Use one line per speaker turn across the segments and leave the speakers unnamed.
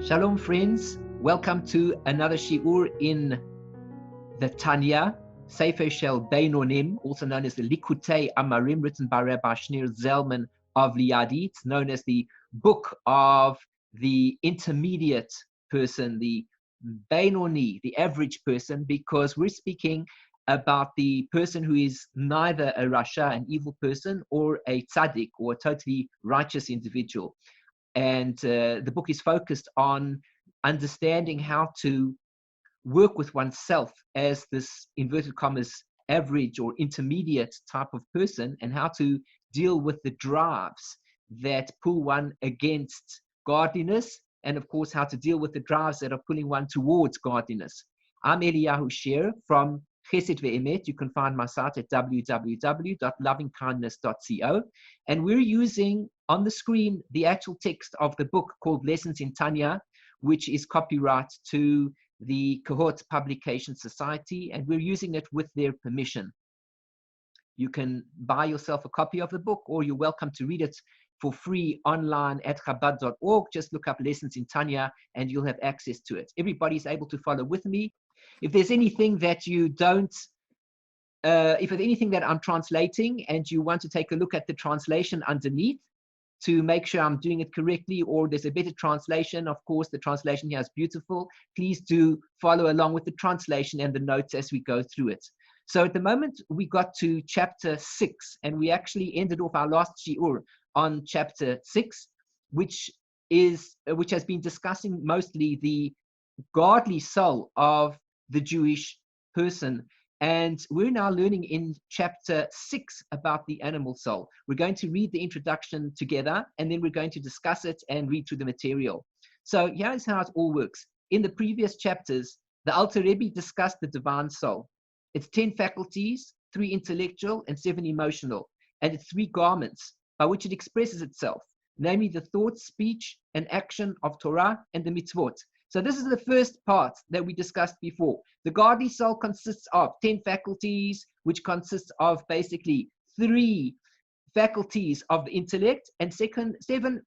Shalom, friends. Welcome to another Shiur in the Tanya, Sefer Shel Benoni, also known as the Likutei Amarim, written by Rabbi Shneur Zalman of Liadi. It's known as the book of the intermediate person, the Benoni, the average person, because we're speaking about the person who is neither a Rasha, an evil person, or a tzaddik, or a totally righteous individual. And the book is focused on understanding how to work with oneself as this, inverted commas, average or intermediate type of person, and how to deal with the drives that pull one against godliness, and of course, how to deal with the drives that are pulling one towards godliness. I'm Eliyahu Shear from Chesed Ve'emet. You can find my site at www.lovingkindness.co. And we're using on the screen the actual text of the book called Lessons in Tanya, which is copyright to the Cohort Publication Society, and we're using it with their permission. You can buy yourself a copy of the book, or you're welcome to read it for free online at chabad.org. Just look up Lessons in Tanya and you'll have access to it. Everybody's able to follow with me. If there's anything that you don't, if there's anything that I'm translating and you want to take a look at the translation underneath to make sure I'm doing it correctly, or there's a better translation, of course, the translation here is beautiful. Please do follow along with the translation and the notes as we go through it. So at the moment, we got to chapter 6, and we actually ended off our last shiur on chapter 6, which has been discussing mostly the godly soul of the Jewish person. And we're now learning in chapter 6 about the animal soul. We're going to read the introduction together, and then we're going to discuss it and read through the material. So here's how it all works. In the previous chapters, the Alter Rebbe discussed the divine soul. It's 10 faculties, 3 intellectual and 7 emotional, and it's 3 garments by which it expresses itself, namely the thought, speech, and action of Torah and the mitzvot. So this is the first part that we discussed before. The godly soul consists of 10 faculties, which consists of basically 3 faculties of the intellect and 7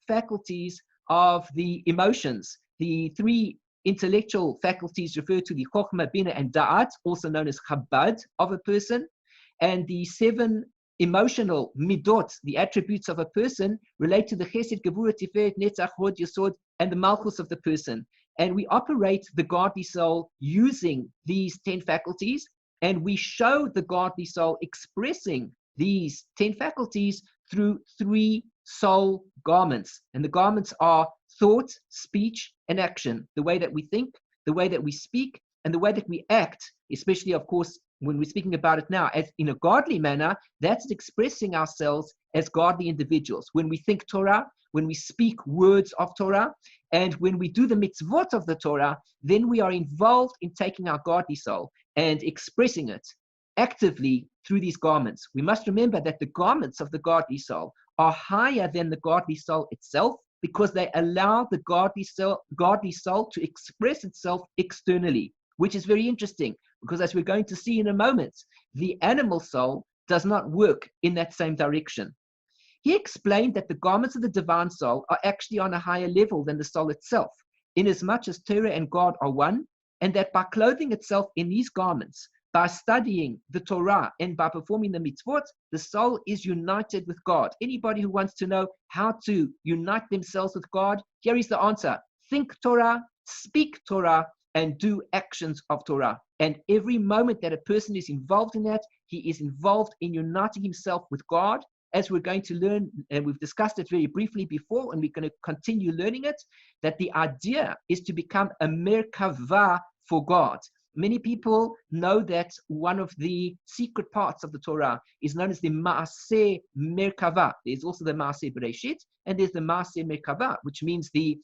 faculties of the emotions. The 3 intellectual faculties refer to the Chokhmah, Bina, and Da'at, also known as Chabad of a person. And the 7 emotional midot, the attributes of a person, relate to the Chesed, Gevurah, Tiferet, Netzach, Hod, Yesod, and the Malchus of the person. And we operate the godly soul using these 10 faculties, and we show the godly soul expressing these 10 faculties through 3 soul garments. And the garments are thought, speech, and action. The way that we think, the way that we speak, and the way that we act, especially, of course, when we're speaking about it now, as in a godly manner, that's expressing ourselves as godly individuals. When we think Torah, when we speak words of Torah, and when we do the mitzvot of the Torah, then we are involved in taking our godly soul and expressing it actively through these garments. We must remember that the garments of the godly soul are higher than the godly soul itself, because they allow the godly soul to express itself externally, which is very interesting, because as we're going to see in a moment, the animal soul does not work in that same direction. He explained that the garments of the divine soul are actually on a higher level than the soul itself, inasmuch as Torah and God are one, and that by clothing itself in these garments, by studying the Torah and by performing the mitzvot, the soul is united with God. Anybody who wants to know how to unite themselves with God, here is the answer. Think Torah, speak Torah, and do actions of Torah. And every moment that a person is involved in that, he is involved in uniting himself with God. As we're going to learn, and we've discussed it very briefly before, and we're going to continue learning it, that the idea is to become a Merkava for God. Many people know that one of the secret parts of the Torah is known as the Maaseh Merkava. There's also the Maaseh Bereshit, and there's the Maaseh Merkava, which means the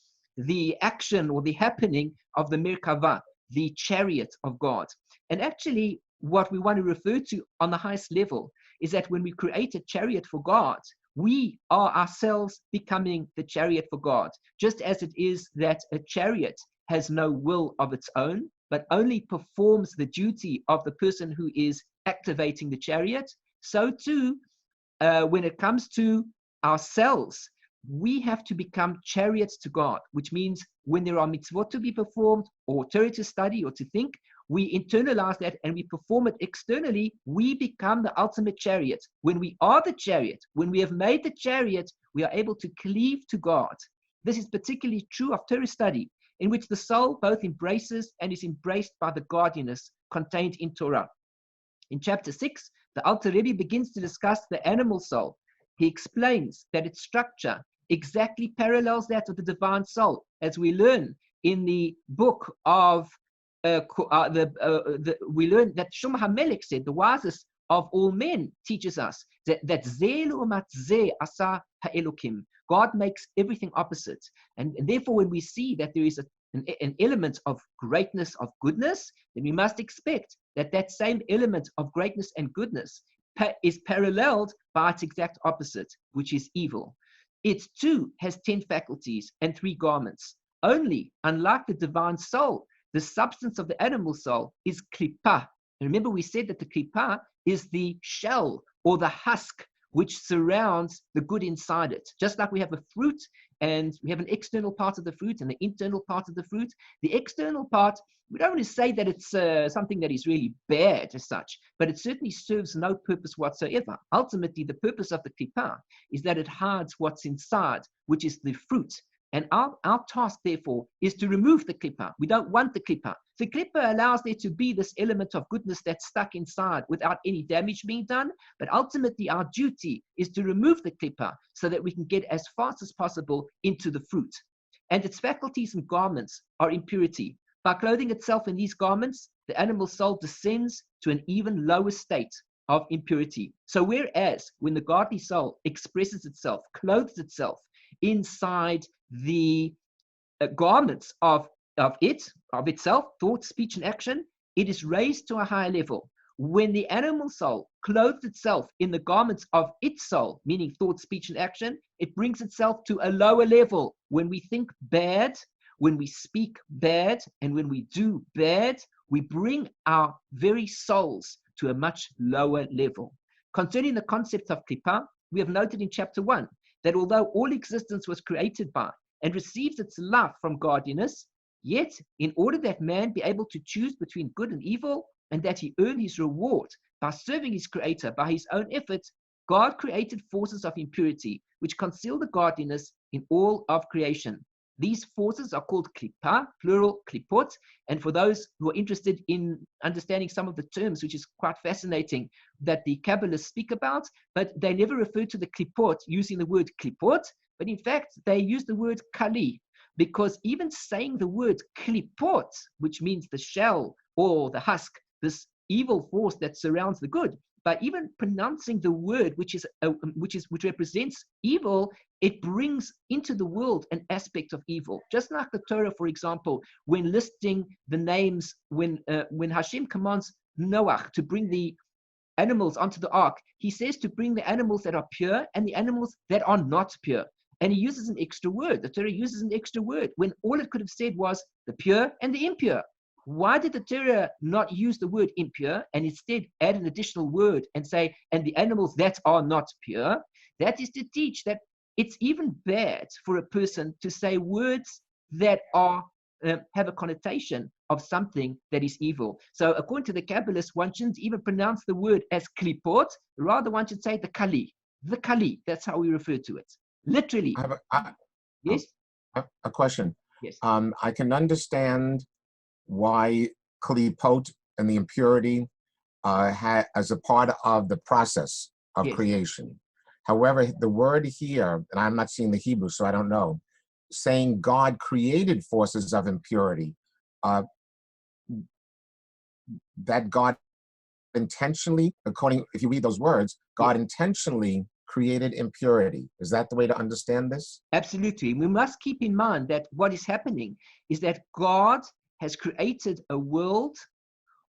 action or the happening of the Merkava, the chariot of God. And actually, what we want to refer to on the highest level is that when we create a chariot for God, we are ourselves becoming the chariot for God. Just as it is that a chariot has no will of its own, but only performs the duty of the person who is activating the chariot, so too, when it comes to ourselves, we have to become chariots to God, which means when there are mitzvot to be performed or Torah to study or to think, we internalize that and we perform it externally. We become the ultimate chariot. When we are the chariot, when we have made the chariot, we are able to cleave to God. This is particularly true of Torah study, in which the soul both embraces and is embraced by the godliness contained in Torah. In chapter 6, the Alter Rebbe begins to discuss the animal soul. He explains that its structure exactly parallels that of the divine soul, as we learn in the book of we learn that Shlomo HaMelech said, the wisest of all men, teaches us that Zeh Le'umat Zeh asa ha'elokim. God makes everything opposite, and therefore, when we see that there is an element of greatness, of goodness, then we must expect that that same element of greatness and goodness is paralleled by its exact opposite, which is evil. It too has 10 faculties and 3 garments. Only, unlike the divine soul, the substance of the animal soul is Kelipah. And remember, we said that the Kelipah is the shell or the husk which surrounds the good inside it. Just like we have a fruit and we have an external part of the fruit and the internal part of the fruit. The external part, we don't want to say that it's something that is really bad as such, but it certainly serves no purpose whatsoever. Ultimately, the purpose of the Kelipah is that it hides what's inside, which is the fruit. And our task, therefore, is to remove the Kelipah. We don't want the Kelipah. The Kelipah allows there to be this element of goodness that's stuck inside without any damage being done. But ultimately, our duty is to remove the Kelipah so that we can get as fast as possible into the fruit. And its faculties and garments are impurity. By clothing itself in these garments, the animal soul descends to an even lower state of impurity. So whereas when the godly soul expresses itself, clothes itself inside the garments of itself, thought, speech, and action, it is raised to a higher level. When the animal soul clothes itself in the garments of its soul, meaning thought, speech, and action, it brings itself to a lower level. When we think bad, when we speak bad, and when we do bad, we bring our very souls to a much lower level. Concerning the concept of Kelipah, we have noted in chapter 1 that although all existence was created by and receives its life from godliness, yet in order that man be able to choose between good and evil, and that he earn his reward by serving his creator by his own efforts, God created forces of impurity, which conceal the godliness in all of creation. These forces are called Kelipah, plural Kelipot, and for those who are interested in understanding some of the terms, which is quite fascinating, that the Kabbalists speak about, but they never refer to the Kelipot using the word Kelipot, but in fact, they use the word Kali, because even saying the word Kelipot, which means the shell or the husk, this evil force that surrounds the good, by even pronouncing the word which represents evil, it brings into the world an aspect of evil. Just like the Torah, for example, when listing the names, when Hashem commands Noah to bring the animals onto the ark, he says to bring the animals that are pure and the animals that are not pure. And he uses an extra word. The Torah uses an extra word when all it could have said was the pure and the impure. Why did the Torah not use the word impure and instead add an additional word and say, and the animals that are not pure? That is to teach that it's even bad for a person to say words that are have a connotation of something that is evil. So according to the Kabbalists, one shouldn't even pronounce the word as Kelipot, rather one should say the Kali. The Kali, that's how we refer to it. Literally. Yes?
A question.
Yes.
I can understand why Kelipot and the impurity as a part of the process of creation. However, the word here, and I'm not seeing the Hebrew, so I don't know, saying God created forces of impurity, that God intentionally, if you read those words, God intentionally created impurity. Is that the way to understand this?
Absolutely. We must keep in mind that what is happening is that God has created a world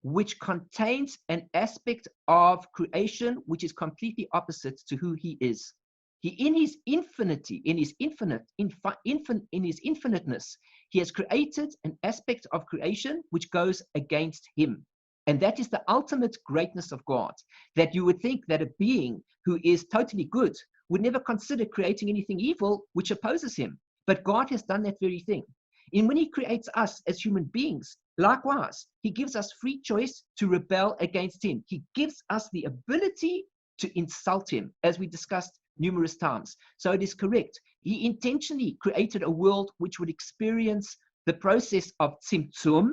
which contains an aspect of creation which is completely opposite to who he is. He, in his infinity, in his infiniteness, he has created an aspect of creation which goes against him. And that is the ultimate greatness of God, that you would think that a being who is totally good would never consider creating anything evil which opposes him. But God has done that very thing. And when he creates us as human beings, likewise, he gives us free choice to rebel against him. He gives us the ability to insult him, as we discussed numerous times. So it is correct. He intentionally created a world which would experience the process of tzimtzum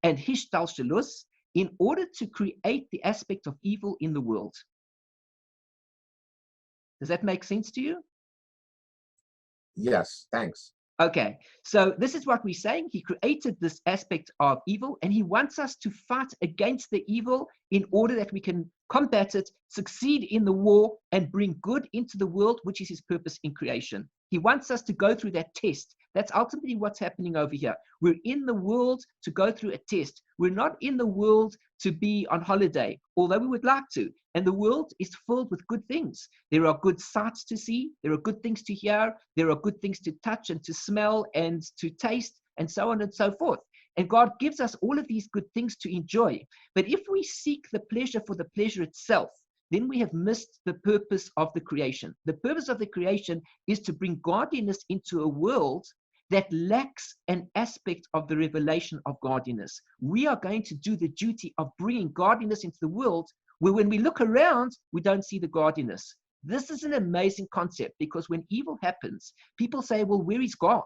and hishtalshelus in order to create the aspect of evil in the world. Does that make sense to you?
Yes, thanks.
Okay, so this is what we're saying. He created this aspect of evil, and he wants us to fight against the evil in order that we can combat it, succeed in the war, and bring good into the world, which is his purpose in creation. He wants us to go through that test. That's ultimately what's happening over here. We're in the world to go through a test. We're not in the world to be on holiday, although we would like to. And the world is filled with good things. There are good sights to see. There are good things to hear. There are good things to touch and to smell and to taste, and so on and so forth. And God gives us all of these good things to enjoy. But if we seek the pleasure for the pleasure itself, then we have missed the purpose of the creation. The purpose of the creation is to bring godliness into a world that lacks an aspect of the revelation of godliness. We are going to do the duty of bringing godliness into the world where when we look around, we don't see the godliness. This is an amazing concept, because when evil happens, people say, well, where is God?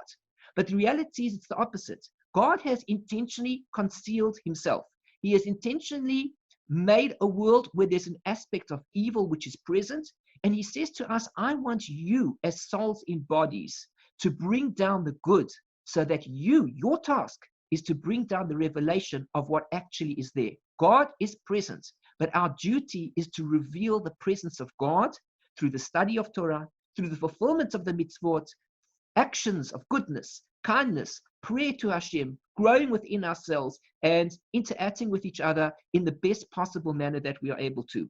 But the reality is it's the opposite. God has intentionally concealed himself. He has intentionally made a world where there's an aspect of evil which is present. And he says to us, I want you as souls in bodies to bring down the good, so that your task is to bring down the revelation of what actually is there. God is present, but our duty is to reveal the presence of God through the study of Torah, through the fulfillment of the mitzvot, actions of goodness, kindness, prayer to Hashem, growing within ourselves, and interacting with each other in the best possible manner that we are able to.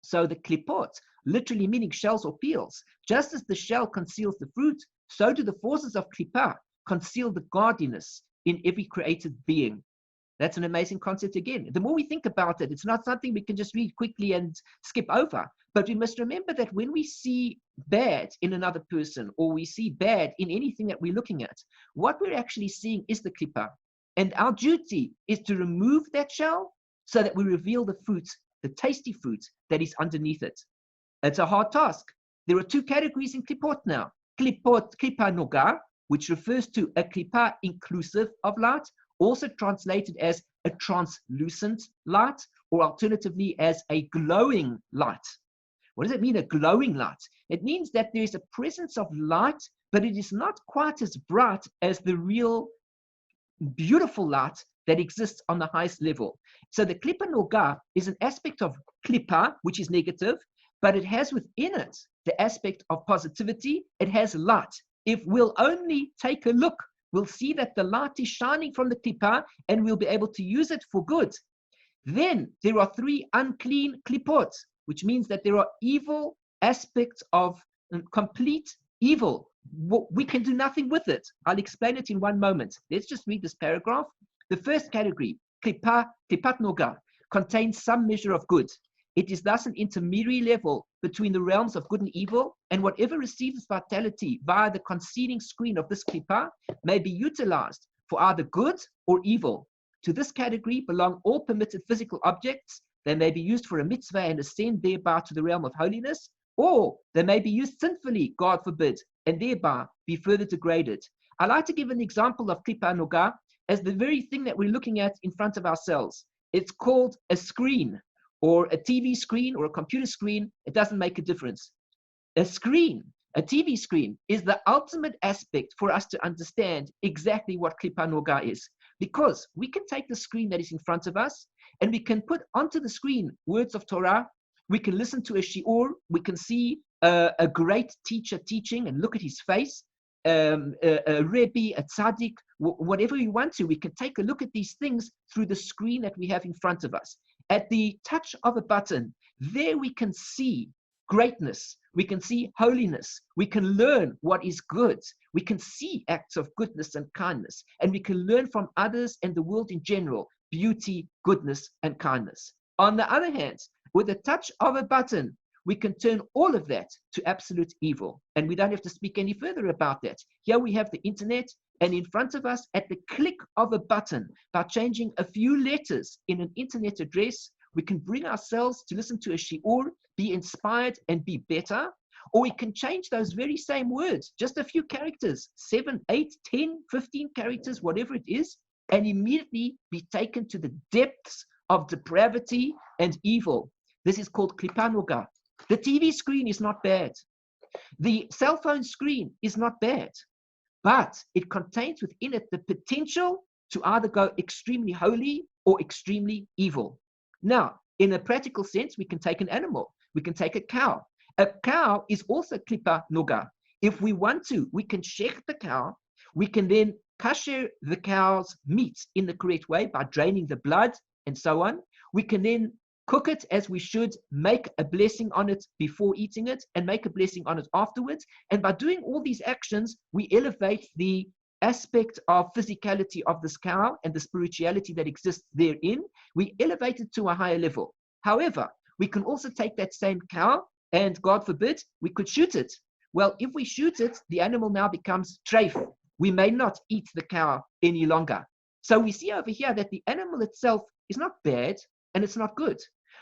So the Kelipot, literally meaning shells or peels, just as the shell conceals the fruit, so do the forces of Kelipah conceal the godliness in every created being. That's an amazing concept again. The more we think about it, it's not something we can just read quickly and skip over. But we must remember that when we see bad in another person, or we see bad in anything that we're looking at, what we're actually seeing is the Kelipah. And our duty is to remove that shell so that we reveal the fruit, the tasty fruit that is underneath it. It's a hard task. There are two categories in Kelipot now. Kelipot, Kelipah Nogah, which refers to a Kelipah inclusive of light, also translated as a translucent light, or alternatively as a glowing light. What does it mean, a glowing light? It means that there is a presence of light, but it is not quite as bright as the real beautiful light that exists on the highest level. So the Kelipah Nogah is an aspect of Kelipah, which is negative, but it has within it the aspect of positivity. It has light. If we'll only take a look, we'll see that the light is shining from the Kelipah, and we'll be able to use it for good. Then there are three unclean Kelipot, which means that there are evil aspects of complete evil. We can do nothing with it. I'll explain it in one moment. Let's just read this paragraph. The first category, Kelipat Nogah, contains some measure of good. It is thus an intermediary level between the realms of good and evil, and whatever receives its vitality via the concealing screen of this Kelipah may be utilized for either good or evil. To this category belong all permitted physical objects. They may be used for a mitzvah and ascend thereby to the realm of holiness, or they may be used sinfully, God forbid, and thereby be further degraded. I like to give an example of Kelipah Nogah as the very thing that we're looking at in front of ourselves. It's called a screen, or a TV screen, or a computer screen. It doesn't make a difference. A screen, a TV screen, is the ultimate aspect for us to understand exactly what Kelipah Nogah is. Because we can take the screen that is in front of us, and we can put onto the screen words of Torah. We can listen to a Shear. We can see a great teacher teaching and look at his face, a Rebbe, a Tzaddik, whatever we want to. We can take a look at these things through the screen that we have in front of us. At the touch of a button, there we can see greatness. We can see holiness. We can learn what is good. We can see acts of goodness and kindness. And we can learn from others and the world in general, beauty, goodness, and kindness. On the other hand, with the touch of a button, we can turn all of that to absolute evil. And we don't have to speak any further about that. Here we have the internet, and in front of us, at the click of a button, by changing a few letters in an internet address, we can bring ourselves to listen to a shiur, be inspired and be better. Or we can change those very same words, just a few characters, 7, 8, 10, 15 characters, whatever it is, and immediately be taken to the depths of depravity and evil. This is called Nogah. The TV screen is not bad. The cell phone screen is not bad, but it contains within it the potential to either go extremely holy or extremely evil. Now, in a practical sense, we can take an animal. We can take a cow. A cow is also Nogah. If we want to, we can shech the cow. We can then kasher the cow's meat in the correct way by draining the blood and so on. We can then cook it as we should, make a blessing on it before eating it, and make a blessing on it afterwards. And by doing all these actions, we elevate the aspect of physicality of this cow and the spirituality that exists therein. We elevate it to a higher level. However, we can also take that same cow and, God forbid, we could shoot it. Well, if we shoot it, the animal now becomes treif. We may not eat the cow any longer. So we see over here that the animal itself is not bad and it's not good.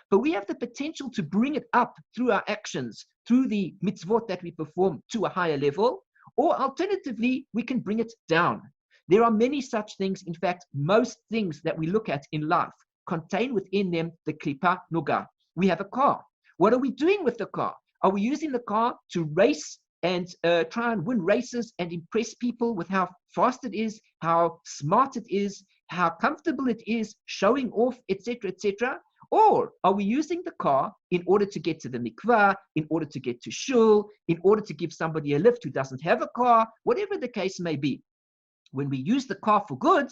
But we have the potential to bring it up through our actions, through the mitzvot that we perform to a higher level, or alternatively, we can bring it down. There are many such things. In fact, most things that we look at in life contain within them the Kelipah Nogah. We have a car. What are we doing with the car? Are we using the car to race and try and win races and impress people with how fast it is, how smart it is, how comfortable it is, showing off, etc., etc.? Or are we using the car in order to get to the mikvah, in order to get to shul, in order to give somebody a lift who doesn't have a car, whatever the case may be? When we use the car for good,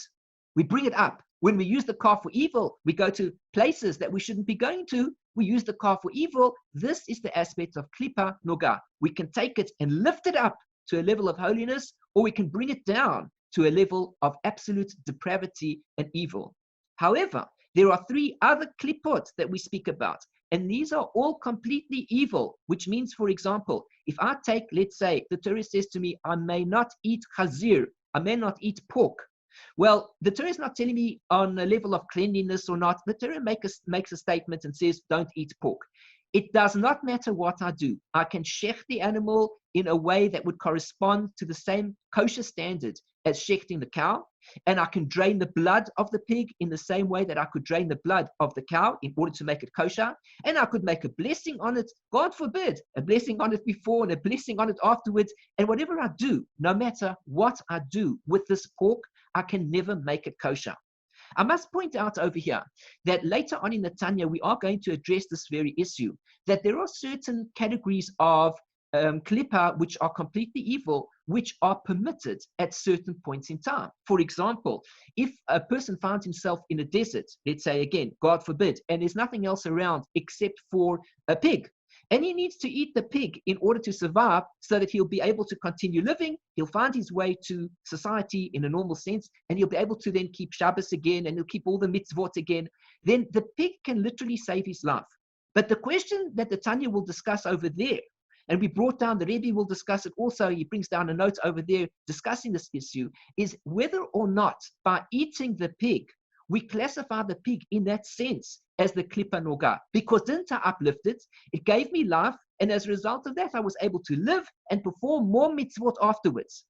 we bring it up. When we use the car for evil, we go to places that we shouldn't be going to. We use the car for evil. This is the aspect of Kelipah Nogah. We can take it and lift it up to a level of holiness, or we can bring it down to a level of absolute depravity and evil. However, there are 3 other Kelipot that we speak about, and these are all completely evil, which means, for example, if I take, let's say, the Torah says to me, I may not eat chazir, I may not eat pork. Well, the Torah is not telling me on a level of cleanliness or not. The Torah makes a statement and says, don't eat pork. It does not matter what I do. I can shech the animal in a way that would correspond to the same kosher standard as shechting the cow. And I can drain the blood of the pig in the same way that I could drain the blood of the cow in order to make it kosher. And I could make a blessing on it, God forbid, a blessing on it before and a blessing on it afterwards. And whatever I do, no matter what I do with this pork, I can never make it kosher. I must point out over here that later on in the Tanya, we are going to address this very issue, that there are certain categories of Kelipah which are completely evil, which are permitted at certain points in time. For example, if a person finds himself in a desert, let's say again, God forbid, and there's nothing else around except for a pig, and he needs to eat the pig in order to survive so that he'll be able to continue living, he'll find his way to society in a normal sense, and he'll be able to then keep Shabbos again, and he'll keep all the mitzvot again, then the pig can literally save his life. But the question that the Tanya will discuss over there, and we brought down, the Rebbe will discuss it also, he brings down a note over there discussing this issue, is whether or not by eating the pig, we classify the pig in that sense as the Kelipah Nogah. Because didn't I uplift it? It gave me life, and as a result of that, I was able to live and perform more mitzvot afterwards.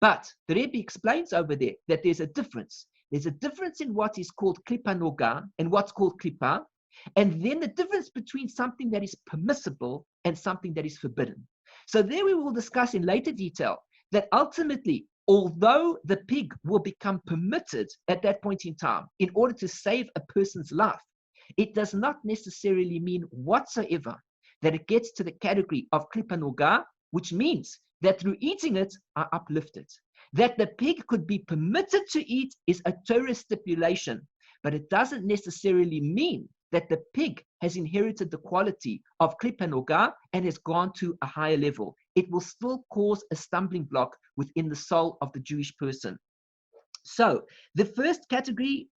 But the Rebbe explains over there that there's a difference. There's a difference in what is called Kelipah Nogah and what's called Kelipah, and then the difference between something that is permissible and something that is forbidden. So there we will discuss in later detail that ultimately, although the pig will become permitted at that point in time in order to save a person's life, it does not necessarily mean whatsoever that it gets to the category of Kelipah Nogah, which means that through eating it, I uplift it. That the pig could be permitted to eat is a Torah stipulation, but it doesn't necessarily mean that the pig has inherited the quality of Kelipah Nogah and has gone to a higher level. It will still cause a stumbling block within the soul of the Jewish person. So the first category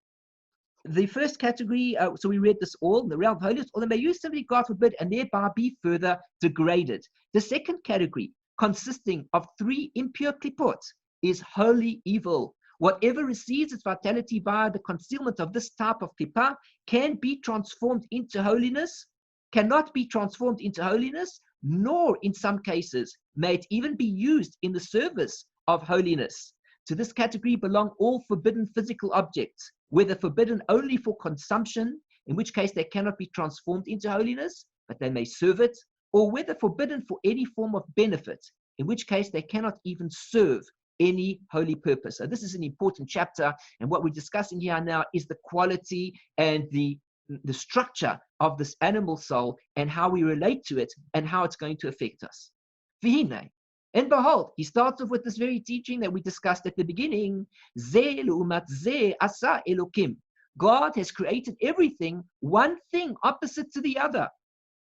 The first category, so we read this all in the realm of holiness, or they may use simply, God forbid, and thereby be further degraded. The second category, consisting of three impure klipot, is holy evil. Whatever receives its vitality via the concealment of this type of Kelipah can be transformed into holiness, cannot be transformed into holiness, nor in some cases may it even be used in the service of holiness. To this category belong all forbidden physical objects, whether forbidden only for consumption, in which case they cannot be transformed into holiness, but they may serve it, or whether forbidden for any form of benefit, in which case they cannot even serve any holy purpose. So this is an important chapter, and what we're discussing here now is the quality and the structure of this animal soul and how we relate to it and how it's going to affect us. V'hinei, and behold, he starts off with this very teaching that we discussed at the beginning. Zeh Le'umat Zeh asa Elokim. God has created everything, one thing opposite to the other.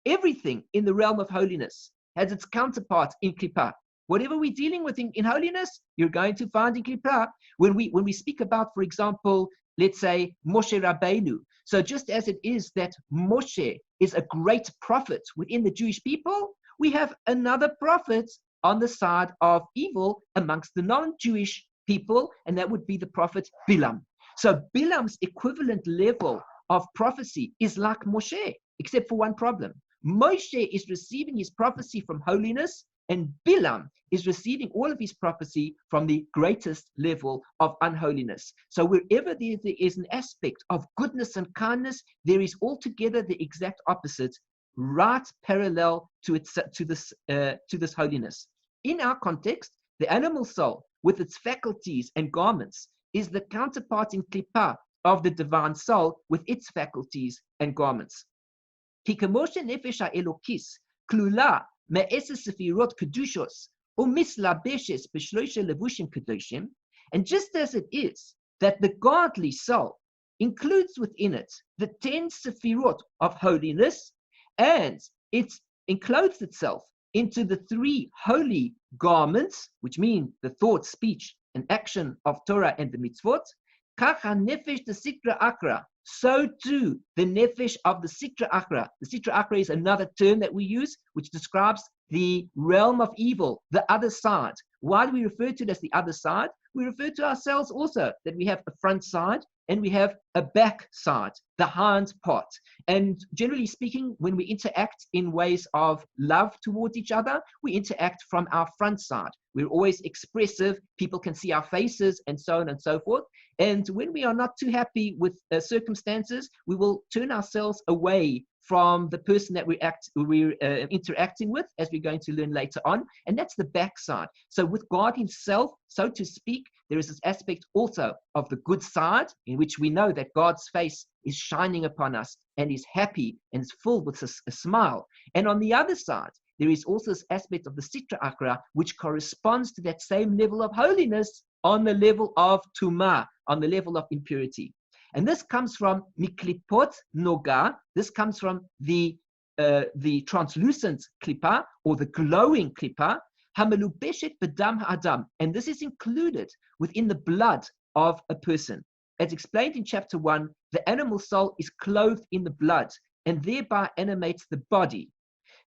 Everything in the realm of holiness has its counterpart in Kelipah. Whatever we're dealing with in holiness, you're going to find in Kelipah. When we speak about, for example, let's say Moshe Rabbeinu. So just as it is that Moshe is a great prophet within the Jewish people, we have another prophet on the side of evil amongst the non-Jewish people, and that would be the prophet Balaam. So Balaam's equivalent level of prophecy is like Moshe, except for one problem. Moshe is receiving his prophecy from holiness, and Balaam is receiving all of his prophecy from the greatest level of unholiness. So wherever there is an aspect of goodness and kindness, there is altogether the exact opposite, right parallel to this holiness. In our context, the animal soul, with its faculties and garments, is the counterpart in Kelipah of the divine soul with its faculties and garments. Kikamoshe nefesh ha'elokis klula me'eses sefirot kedushos umislabeshes b'shloisha levushim kedoshim. And just as it is that the godly soul includes within it the 10 sefirot of holiness, and it encloses itself into the 3 holy garments, which mean the thought, speech, and action of Torah and the mitzvot, kacha nefesh the Sitra Achra, so too the nefesh of the Sitra Achra. The Sitra Achra is another term that we use, which describes the realm of evil, the other side. Why do we refer to it as the other side? We refer to ourselves also that we have a front side and we have a back side, the hind part. And generally speaking, when we interact in ways of love towards each other, we interact from our front side. We're always expressive. People can see our faces and so on and so forth. And when we are not too happy with circumstances, we will turn ourselves away from the person that we're interacting with, as we're going to learn later on. And that's the backside. So with God himself, so to speak, there is this aspect also of the good side, in which we know that God's face is shining upon us and is happy and is filled with a smile. And on the other side, there is also this aspect of the Sitra Achra, which corresponds to that same level of holiness on the level of Tumah, on the level of impurity. And this comes from Miklipot Nogah. This comes from the translucent Kelipah, or the glowing Kelipah, Hamelubeshet B'dam Ha'adam. And this is included within the blood of a person. As explained in chapter 1, the animal soul is clothed in the blood and thereby animates the body.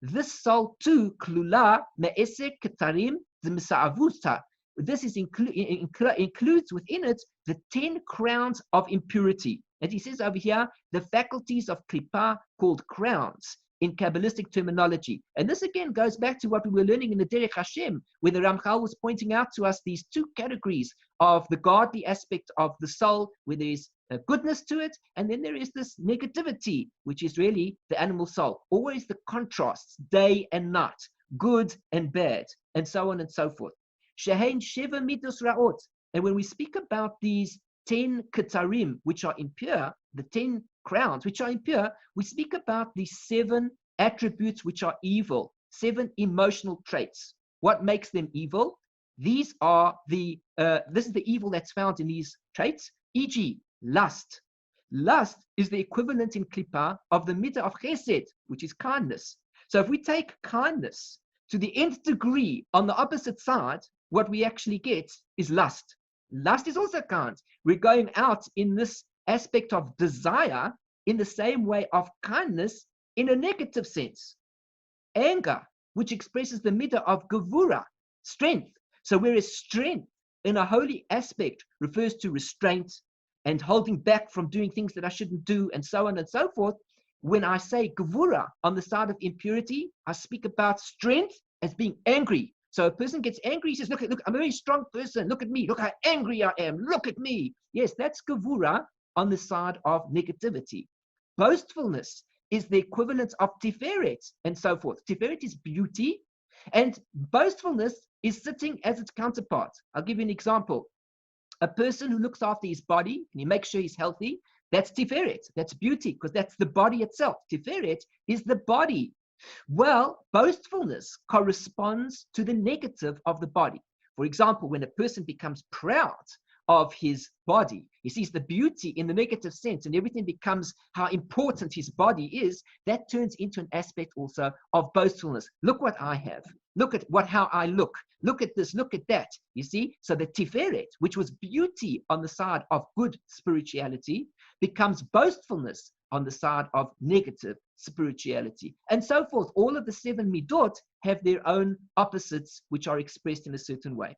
This soul too, Klula Me'esek Ketarim Z'misa'avuta. This is includes within it the 10 crowns of impurity. And he says over here, the faculties of Kelipah called crowns in Kabbalistic terminology. And this again goes back to what we were learning in the Derech Hashem, where the Ramchal was pointing out to us these 2 categories of the godly aspect of the soul, where there is a goodness to it, and then there is this negativity, which is really the animal soul. Always the contrasts, day and night, good and bad, and so on and so forth. Shehein Sheva Midos Ra'ot. And when we speak about these 10 Ketarim, which are impure, the 10 crowns, which are impure, we speak about these 7 attributes which are evil, 7 emotional traits. What makes them evil? These are this is the evil that's found in these traits, e.g., lust. Lust is the equivalent in Kelipah of the midah of chesed, which is kindness. So if we take kindness to the nth degree on the opposite side, what we actually get is lust. Lust is also kind. We're going out in this aspect of desire in the same way of kindness in a negative sense. Anger, which expresses the midah of gevura, strength. So whereas strength in a holy aspect refers to restraint and holding back from doing things that I shouldn't do, and so on and so forth, when I say gevura on the side of impurity, I speak about strength as being angry. So a person gets angry, he says, look, I'm a very strong person. Look at me. Look how angry I am. Look at me. Yes, that's gevura on the side of negativity. Boastfulness is the equivalent of Tiferet and so forth. Tiferet is beauty, and boastfulness is sitting as its counterpart. I'll give you an example. A person who looks after his body and he makes sure he's healthy, that's Tiferet. That's beauty, because that's the body itself. Tiferet is the body. Well, boastfulness corresponds to the negative of the body. For example, when a person becomes proud of his body, he sees the beauty in the negative sense, and everything becomes how important his body is, that turns into an aspect also of boastfulness. Look what I have. Look at how I look. Look at this, look at that. You see? So the Tiferet, which was beauty on the side of good spirituality, becomes boastfulness on the side of negative spirituality, and so forth. All of the 7 midot have their own opposites, which are expressed in a certain way.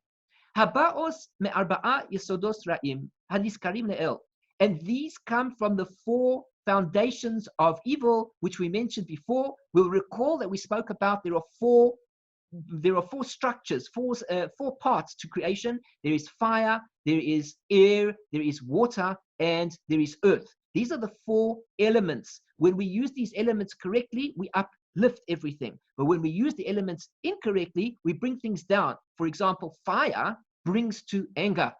Habaos me'arba'a yesodos ra'im haniskarim le'el. And these come from the 4 foundations of evil, which we mentioned before. We'll recall that we spoke about there are four structures, four parts to creation. There is fire, there is air, there is water, and there is earth. These are the 4 elements. When we use these elements correctly, we uplift everything. But when we use the elements incorrectly, we bring things down. For example, fire brings to anger,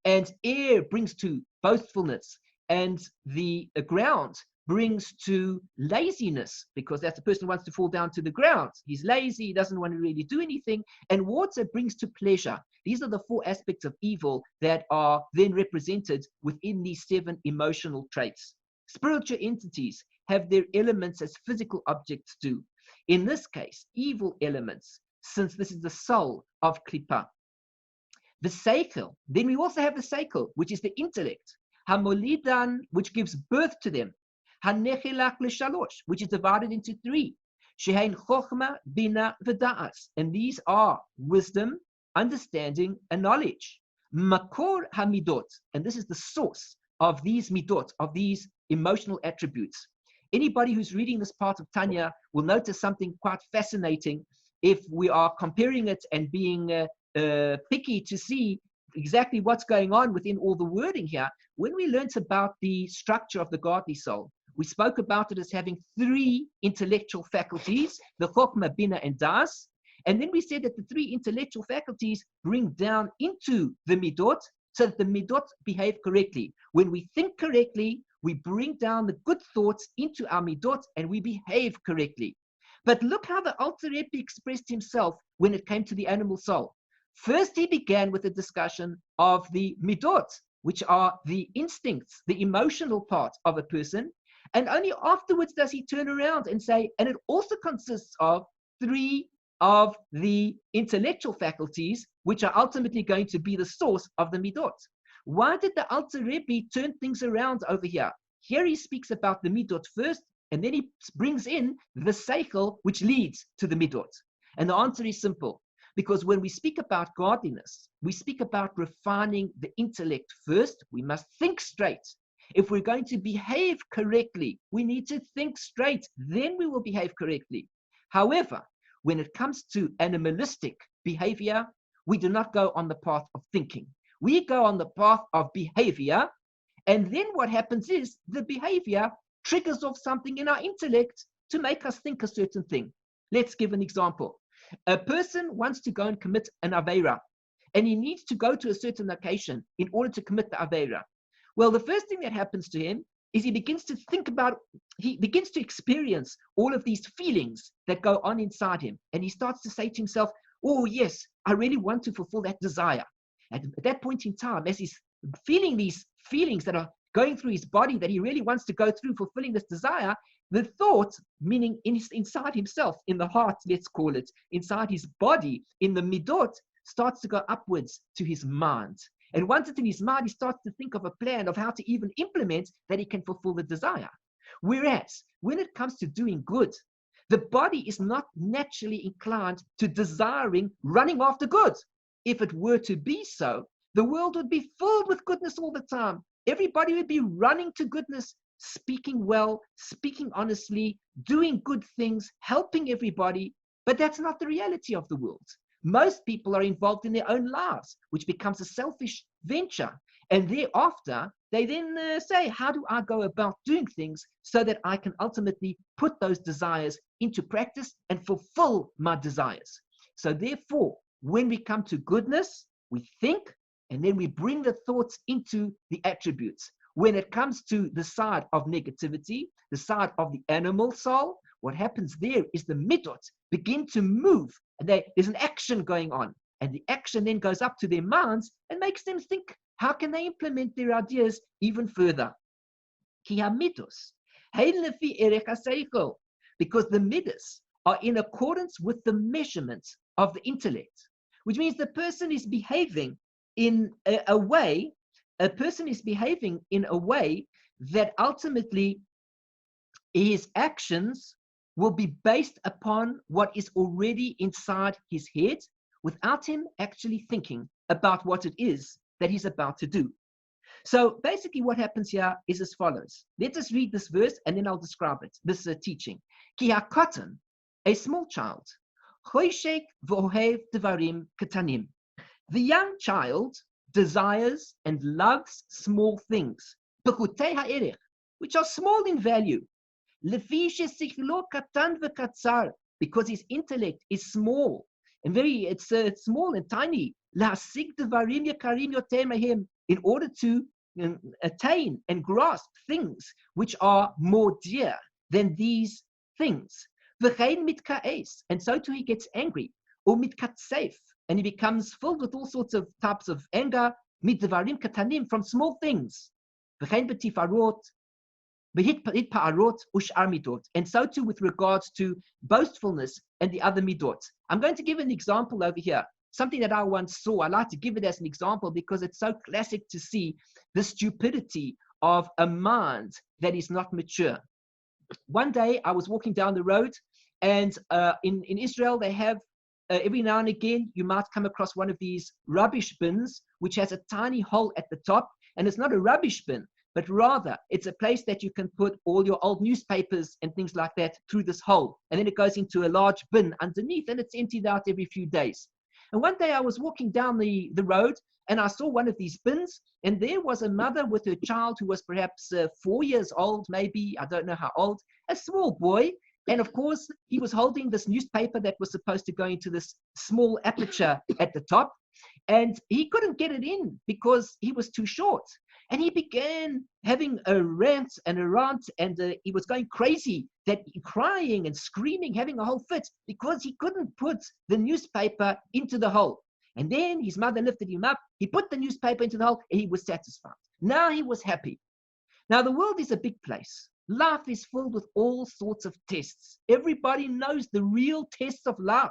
and air brings to boastfulness, and the ground brings to laziness, because that's the person who wants to fall down to the ground. He's lazy, he doesn't want to really do anything. And water brings to pleasure. These are the 4 aspects of evil that are then represented within these 7 emotional traits. Spiritual entities have their elements as physical objects do. In this case, evil elements, since this is the soul of Kelipah. The seichel, then we also have the seichel, which is the intellect. Hamolidan, which gives birth to them. Hanechelach l'shalosh, which is divided into 3. Shehein chochma, bina, v'da'as. And these are wisdom, understanding, and knowledge. Makor hamidot, and this is the source of these midot, of these emotional attributes. Anybody who's reading this part of Tanya will notice something quite fascinating if we are comparing it and being picky to see exactly what's going on within all the wording here. When we learned about the structure of the godly soul, we spoke about it as having 3 intellectual faculties, the Chokmah, Bina, and Das. And then we said that the 3 intellectual faculties bring down into the midot so that the midot behave correctly. When we think correctly, we bring down the good thoughts into our midot and we behave correctly. But look how the Alter Rebbe expressed himself when it came to the animal soul. First, he began with a discussion of the midot, which are the instincts, the emotional part of a person. And only afterwards does he turn around and say, and it also consists of 3 of the intellectual faculties, which are ultimately going to be the source of the midot. Why did the Alter Rebbe turn things around over here? Here he speaks about the midot first, and then he brings in the seichel, which leads to the midot. And the answer is simple. Because when we speak about godliness, we speak about refining the intellect first. We must think straight. If we're going to behave correctly, we need to think straight. Then we will behave correctly. However, when it comes to animalistic behavior, we do not go on the path of thinking. We go on the path of behavior. And then what happens is the behavior triggers off something in our intellect to make us think a certain thing. Let's give an example. A person wants to go and commit an aveira, and he needs to go to a certain location in order to commit the aveira. Well, the first thing that happens to him is he begins to experience all of these feelings that go on inside him. And he starts to say to himself, oh yes, I really want to fulfill that desire. And at that point in time, as he's feeling these feelings that are going through his body that he really wants to go through fulfilling this desire, the thought, meaning inside himself, in the heart, let's call it, inside his body, in the midot, starts to go upwards to his mind. And once it's in his mind, he starts to think of a plan of how to even implement that he can fulfill the desire. Whereas when it comes to doing good, the body is not naturally inclined to desiring running after good. If it were to be so, the world would be filled with goodness all the time. Everybody would be running to goodness, speaking well, speaking honestly, doing good things, helping everybody. But that's not the reality of the world. Most people are involved in their own lives, which becomes a selfish venture. And thereafter, they then say, how do I go about doing things so that I can ultimately put those desires into practice and fulfill my desires? So therefore, when we come to goodness, we think, and then we bring the thoughts into the attributes. When it comes to the side of negativity, the side of the animal soul, what happens there is the midot begin to move, and there's an action going on. And the action then goes up to their minds and makes them think, how can they implement their ideas even further? Because the midas are in accordance with the measurements of the intellect, which means the person is behaving in a way that ultimately his actions will be based upon what is already inside his head without him actually thinking about what it is that he's about to do. So basically what happens here is as follows. Let us read this verse and then I'll describe it, this teaching. Ki ha'katan, a small child, choshek v'ohev devarim ketanim. The young child desires and loves small things, pechutei ha'erech, which are small in value. Lefi shesichlo katan v'katzar, because his intellect is small and it's small and tiny. La'asig devarim yekarim yoter mehem, in order to attain and grasp things which are more dear than these things. V'chein mitka'es, and so too he gets angry. Or mitkatzef, and he becomes filled with all sorts of types of anger, mitdevarim katanim, from small things. V'chein betifarot, ushar midot, and so too with regards to boastfulness and the other midot. I'm going to give an example over here, something that I once saw. I like to give it as an example because it's so classic to see the stupidity of a mind that is not mature. One day I was walking down the road, and in Israel they have every now and again you might come across one of these rubbish bins which has a tiny hole at the top, and it's not a rubbish bin, but rather it's a place that you can put all your old newspapers and things like that through this hole, and then it goes into a large bin underneath and it's emptied out every few days. And one day I was walking down the road and I saw one of these bins, and there was a mother with her child who was perhaps 4 years old, maybe, I don't know how old, a small boy. And of course, he was holding this newspaper that was supposed to go into this small aperture at the top, and he couldn't get it in because he was too short. And he began having a rant, and he was going crazy, crying and screaming, having a whole fit, because he couldn't put the newspaper into the hole. And then his mother lifted him up, he put the newspaper into the hole, and he was satisfied. Now he was happy. Now the world is a big place. Life is filled with all sorts of tests. Everybody knows the real tests of life.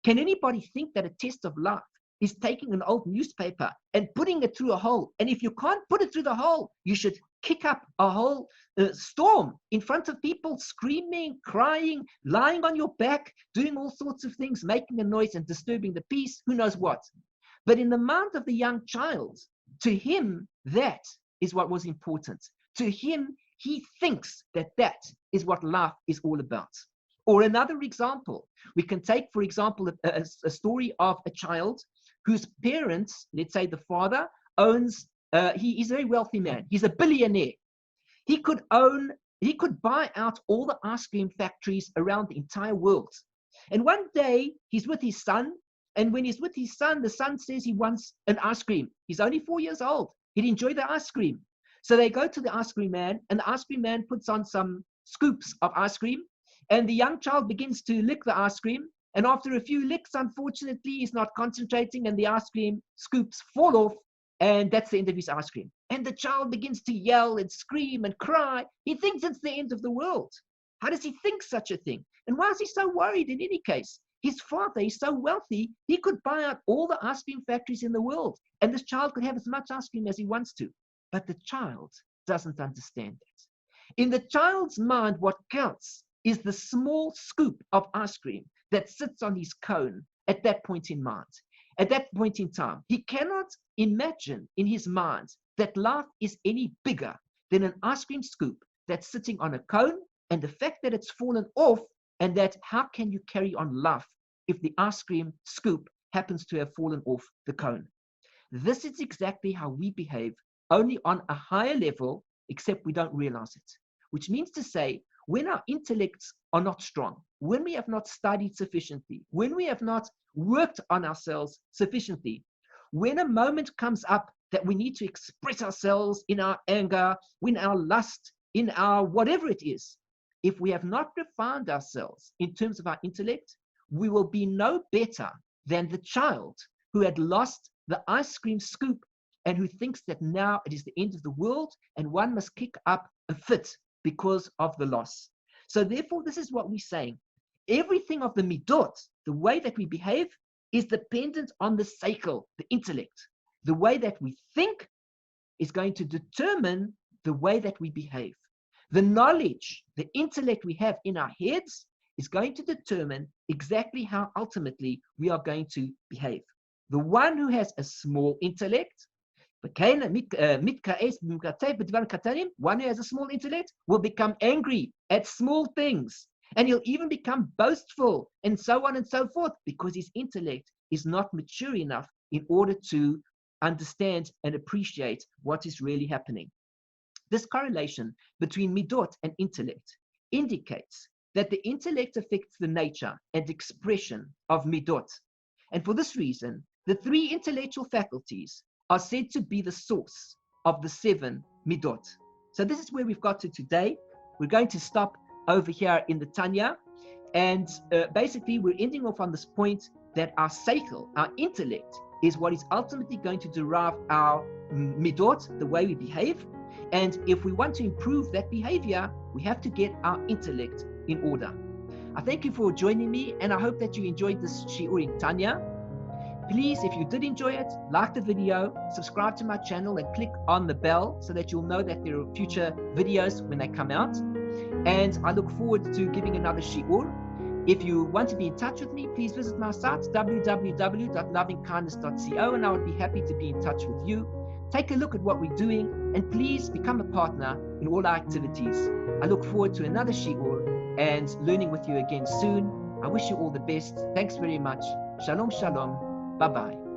Can anybody think that a test of life is taking an old newspaper and putting it through a hole? And if you can't put it through the hole, you should kick up a whole storm in front of people, screaming, crying, lying on your back, doing all sorts of things, making a noise and disturbing the peace, who knows what. But in the mind of the young child, to him, that is what was important. To him, he thinks that that is what life is all about. Or another example, we can take, for example, a story of a child whose parents, let's say the father, owns, he is a very wealthy man. He's a billionaire. He could buy out all the ice cream factories around the entire world. And one day he's with his son, and when he's with his son, the son says he wants an ice cream. He's only 4 years old. He'd enjoy the ice cream. So they go to the ice cream man, and the ice cream man puts on some scoops of ice cream, and the young child begins to lick the ice cream. And after a few licks, unfortunately, he's not concentrating, and the ice cream scoops fall off, and that's the end of his ice cream. And the child begins to yell and scream and cry. He thinks it's the end of the world. How does he think such a thing? And why is he so worried in any case? His father is so wealthy, he could buy out all the ice cream factories in the world, and this child could have as much ice cream as he wants to. But the child doesn't understand that. In the child's mind, what counts is the small scoop of ice cream that sits on his cone at that point in mind. At that point in time, he cannot imagine in his mind that life is any bigger than an ice cream scoop that's sitting on a cone, and the fact that it's fallen off, and that how can you carry on life if the ice cream scoop happens to have fallen off the cone? This is exactly how we behave, only on a higher level, except we don't realize it. Which means to say, when our intellects are not strong, when we have not studied sufficiently, when we have not worked on ourselves sufficiently, when a moment comes up that we need to express ourselves in our anger, in our lust, in our whatever it is, if we have not refined ourselves in terms of our intellect, we will be no better than the child who had lost the ice cream scoop and who thinks that now it is the end of the world and one must kick up a fit because of the loss. So therefore, this is what we're saying. Everything of the midot, the way that we behave, is dependent on the seichel, the intellect. The way that we think is going to determine the way that we behave. The knowledge, the intellect we have in our heads is going to determine exactly how ultimately we are going to behave. The one who has a small intellect, one who has a small intellect will become angry at small things, and he'll even become boastful and so on and so forth, because his intellect is not mature enough in order to understand and appreciate what is really happening. This correlation between midot and intellect indicates that the intellect affects the nature and expression of midot. And for this reason, the three intellectual faculties are said to be the source of the 7 midot. So this is where we've got to today. We're going to stop over here in the Tanya. And basically, we're ending off on this point that our seichel, our intellect, is what is ultimately going to derive our midot, the way we behave. And if we want to improve that behavior, we have to get our intellect in order. I thank you for joining me, and I hope that you enjoyed this Shiur in Tanya. Please, if you did enjoy it, like the video, subscribe to my channel, and click on the bell so that you'll know that there are future videos when they come out. And I look forward to giving another Shiur. If you want to be in touch with me, please visit my site, www.lovingkindness.co, and I would be happy to be in touch with you. Take a look at what we're doing, and please become a partner in all our activities. I look forward to another Shiur and learning with you again soon. I wish you all the best. Thanks very much. Shalom, shalom. Bye-bye.